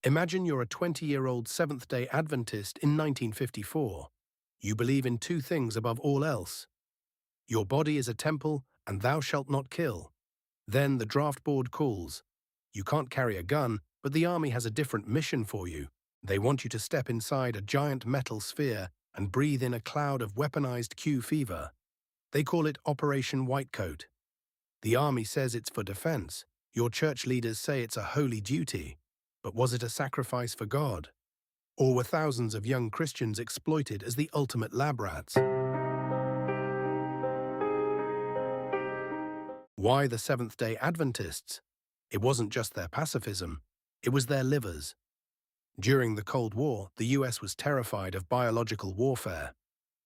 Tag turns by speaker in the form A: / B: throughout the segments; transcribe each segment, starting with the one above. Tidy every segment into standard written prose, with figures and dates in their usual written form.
A: Imagine you're a 20-year-old Seventh-day Adventist in 1954. You believe in two things above all else. Your body is a temple, and thou shalt not kill. Then the draft board calls. You can't carry a gun, but the army has a different mission for you. They want you to step inside a giant metal sphere and breathe in a cloud of weaponized Q fever. They call it Operation Whitecoat. The army says it's for defense. Your church leaders say it's a holy duty. But was it a sacrifice for God? Or were thousands of young Christians exploited as the ultimate lab rats? Why the Seventh-day Adventists? It wasn't just their pacifism, it was their livers. During the Cold War, the US was terrified of biological warfare.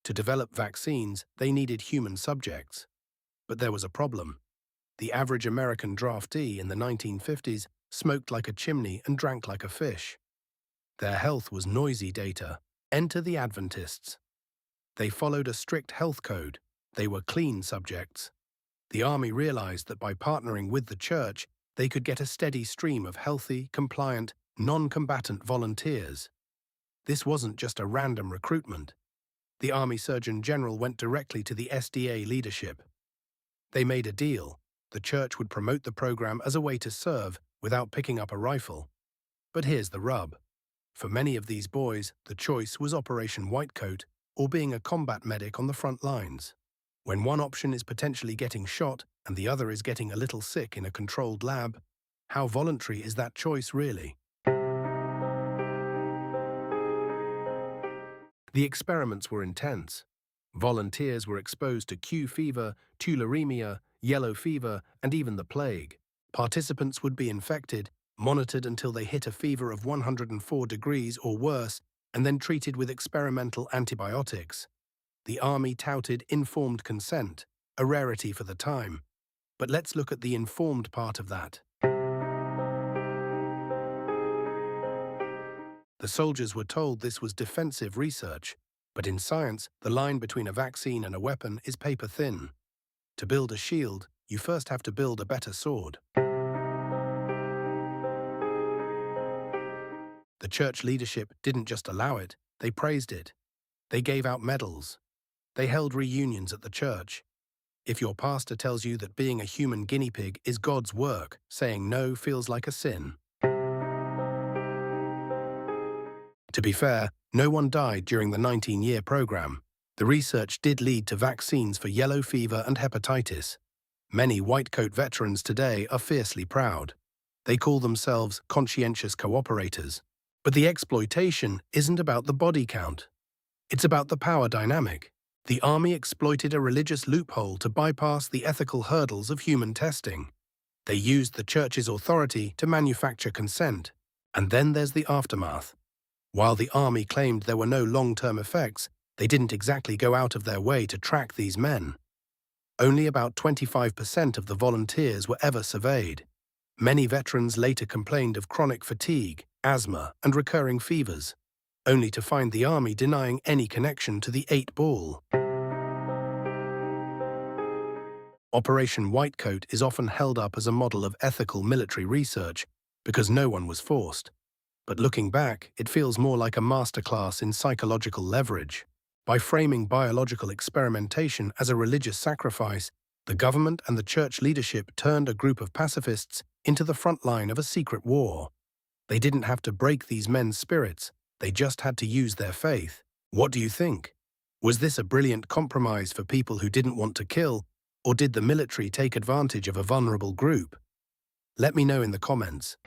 A: To develop vaccines, they needed human subjects. But there was a problem. The average American draftee in the 1950s smoked like a chimney and drank like a fish. Their health was noisy data. Enter the Adventists. They followed a strict health code. They were clean subjects. The army realized that by partnering with the church, they could get a steady stream of healthy, compliant, non-combatant volunteers. This wasn't just a random recruitment. The Army Surgeon General went directly to the SDA leadership. They made a deal. The church would promote the program as a way to serve without picking up a rifle. But here's the rub. For many of these boys, the choice was Operation Whitecoat or being a combat medic on the front lines. When one option is potentially getting shot and the other is getting a little sick in a controlled lab, how voluntary is that choice really? The experiments were intense. Volunteers were exposed to Q fever, tularemia, yellow fever, and even the plague. Participants would be infected, monitored until they hit a fever of 104 degrees or worse, and then treated with experimental antibiotics. The army touted informed consent, a rarity for the time. But let's look at the informed part of that. The soldiers were told this was defensive research, but in science, the line between a vaccine and a weapon is paper thin. To build a shield, you first have to build a better sword. The church leadership didn't just allow it, they praised it. They gave out medals. They held reunions at the church. If your pastor tells you that being a human guinea pig is God's work, saying no feels like a sin. To be fair, no one died during the 19-year program. The research did lead to vaccines for yellow fever and hepatitis. Many Whitecoat veterans today are fiercely proud. They call themselves conscientious cooperators. But the exploitation isn't about the body count. It's about the power dynamic. The army exploited a religious loophole to bypass the ethical hurdles of human testing. They used the church's authority to manufacture consent. And then there's the aftermath. While the army claimed there were no long-term effects, they didn't exactly go out of their way to track these men. Only about 25% of the volunteers were ever surveyed. Many veterans later complained of chronic fatigue, asthma, and recurring fevers, only to find the army denying any connection to the 8-ball. Operation Whitecoat is often held up as a model of ethical military research because no one was forced. But looking back, it feels more like a masterclass in psychological leverage. By framing biological experimentation as a religious sacrifice, the government and the church leadership turned a group of pacifists into the front line of a secret war. They didn't have to break these men's spirits, they just had to use their faith. What do you think? Was this a brilliant compromise for people who didn't want to kill, or did the military take advantage of a vulnerable group? Let me know in the comments.